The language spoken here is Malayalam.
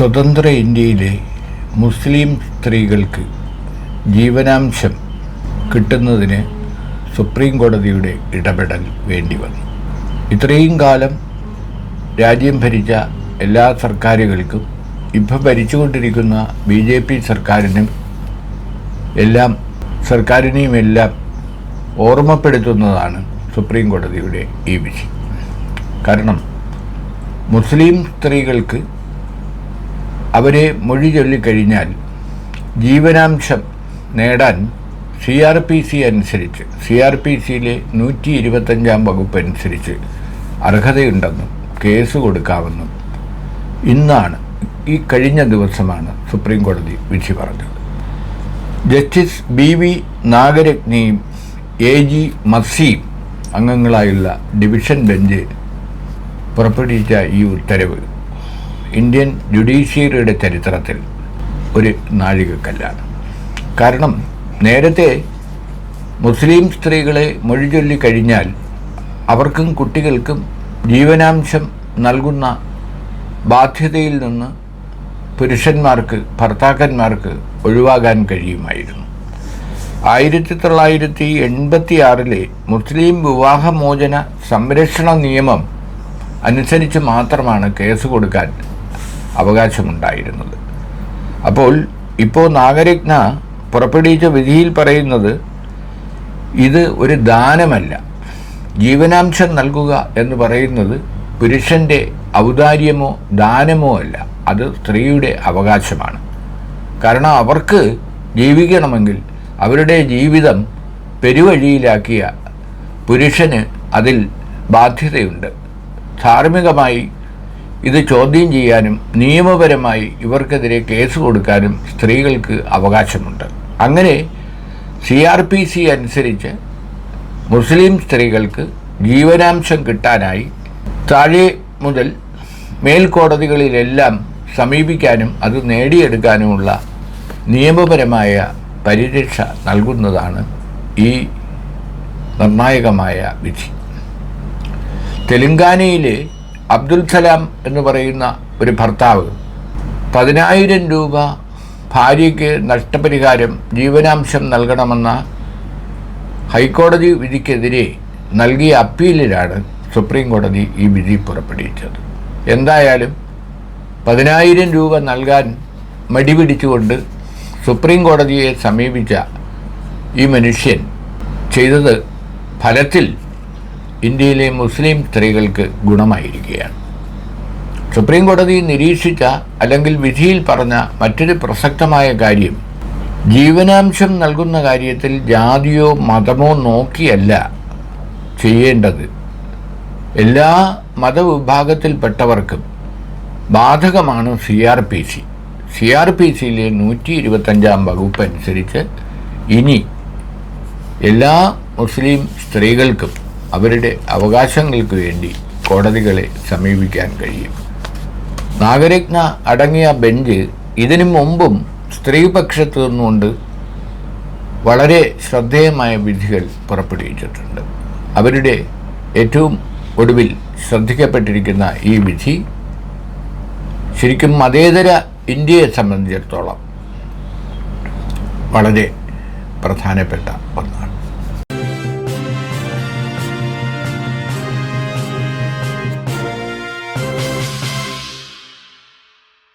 സ്വതന്ത്ര ഇന്ത്യയിലെ മുസ്ലിം സ്ത്രീകൾക്ക് ജീവനാംശം കിട്ടുന്നതിന് സുപ്രീം കോടതിയുടെ ഇടപെടൽ വേണ്ടി വന്നു. ഇത്രയും കാലം രാജ്യം ഭരിച്ച എല്ലാ സർക്കാരുകൾക്കും ഇപ്പോൾ ഭരിച്ചുകൊണ്ടിരിക്കുന്ന BJP സർക്കാരിനും എല്ലാം ഓർമ്മപ്പെടുത്തുന്നതാണ് സുപ്രീം കോടതിയുടെ ഈ വിധി. കാരണം മുസ്ലിം സ്ത്രീകൾക്ക് അവരെ മൊഴി ചൊല്ലിക്കഴിഞ്ഞാൽ ജീവനാംശം നേടാൻ CRPC അനുസരിച്ച് CRPCയിലെ 125 വകുപ്പ് അനുസരിച്ച് അർഹതയുണ്ടെന്നും കേസ് കൊടുക്കാമെന്നും ഈ കഴിഞ്ഞ ദിവസമാണ് സുപ്രീം കോടതി വിധി പറഞ്ഞത്. ജസ്റ്റിസ് BV നാഗരത്നയും AG മസിയും അംഗങ്ങളായുള്ള ഡിവിഷൻ ബെഞ്ച് പുറപ്പെടുവിച്ച ഈ ഉത്തരവ് ഇന്ത്യൻ ജുഡീഷ്യറിയുടെ ചരിത്രത്തിൽ ഒരു നാഴികക്കല്ലാണ്. കാരണം നേരത്തെ മുസ്ലിം സ്ത്രീകളെ മൊഴി ചൊല്ലിക്കഴിഞ്ഞാൽ അവർക്കും കുട്ടികൾക്കും ജീവനാംശം നൽകുന്ന ബാധ്യതയിൽ നിന്ന് ഭർത്താക്കന്മാർക്ക് ഒഴിവാകാൻ കഴിയുമായിരുന്നു. 1986 മുസ്ലിം വിവാഹമോചന സംരക്ഷണ നിയമം അനുസരിച്ച് മാത്രമാണ് കേസ് കൊടുക്കാൻ അവകാശമുണ്ടായിരുന്നത്. ഇപ്പോൾ നാഗരത്ന പുറപ്പെടുവിച്ച വിധിയിൽ പറയുന്നത് ഇത് ഒരു ദാനമല്ല, ജീവനാംശം നൽകുക എന്ന് പറയുന്നത് പുരുഷൻ്റെ ഔദാര്യമോ ദാനമോ അല്ല, അത് സ്ത്രീയുടെ അവകാശമാണ്. കാരണം അവർക്ക് ജീവിക്കണമെങ്കിൽ അവരുടെ ജീവിതം പെരുവഴിയിലാക്കിയ പുരുഷന് അതിൽ ബാധ്യതയുണ്ട്. ധാർമ്മികമായി ഇത് ചോദ്യം ചെയ്യാനും നിയമപരമായി ഇവർക്കെതിരെ കേസ് കൊടുക്കാനും സ്ത്രീകൾക്ക് അവകാശമുണ്ട്. അങ്ങനെ CRPC അനുസരിച്ച് മുസ്ലിം സ്ത്രീകൾക്ക് ജീവനാംശം കിട്ടാനായി താഴെ മുതൽ മേൽക്കോടതികളിലെല്ലാം സമീപിക്കാനും അത് നേടിയെടുക്കാനുമുള്ള നിയമപരമായ പരിരക്ഷ നൽകുന്നതാണ് ഈ നിർണായകമായ വിധി. തെലങ്കാനയിലെ അബ്ദുൽ സലാം എന്ന് പറയുന്ന ഒരു ഭർത്താവ് 10,000 രൂപ ഭാര്യയ്ക്ക് നഷ്ടപരിഹാരം ജീവനാംശം നൽകണമെന്ന ഹൈക്കോടതി വിധിക്കെതിരെ നൽകിയ അപ്പീലിലാണ് സുപ്രീം കോടതി ഈ വിധി പുറപ്പെടുവിച്ചത്. എന്തായാലും 10,000 രൂപ നൽകാൻ മടിപിടിച്ചുകൊണ്ട് സുപ്രീം കോടതിയെ സമീപിച്ച ഈ മനുഷ്യൻ ചെയ്തത് ഫലത്തിൽ ഇന്ത്യയിലെ മുസ്ലിം സ്ത്രീകൾക്ക് ഗുണമായിരിക്കുകയാണ്. സുപ്രീം കോടതി നിരീക്ഷിച്ച അല്ലെങ്കിൽ വിധിയിൽ പറഞ്ഞ മറ്റൊരു പ്രസക്തമായ കാര്യം, ജീവനാംശം നൽകുന്ന കാര്യത്തിൽ ജാതിയോ മതമോ നോക്കിയല്ല ചെയ്യേണ്ടത്, എല്ലാ മതവിഭാഗത്തിൽപ്പെട്ടവർക്കും ബാധകമാണ് CRPCയിലെ 125 വകുപ്പ് അനുസരിച്ച് ഇനി എല്ലാ മുസ്ലിം സ്ത്രീകൾക്കും അവരുടെ അവകാശങ്ങൾക്ക് വേണ്ടി കോടതികളെ സമീപിക്കാൻ കഴിയും. നാഗരത്ന അടങ്ങിയ ബെഞ്ച് ഇതിനു മുമ്പും സ്ത്രീപക്ഷത്ത് നിന്നുകൊണ്ട് വളരെ ശ്രദ്ധേയമായ വിധികൾ പുറപ്പെടുവിച്ചിട്ടുണ്ട്. അവരുടെ ഏറ്റവും ഒടുവിൽ ശ്രദ്ധിക്കപ്പെട്ടിരിക്കുന്ന ഈ വിധി ശരിക്കും മതേതര ഇന്ത്യയെ സംബന്ധിച്ചിടത്തോളം വളരെ പ്രധാനപ്പെട്ട ഒന്ന്.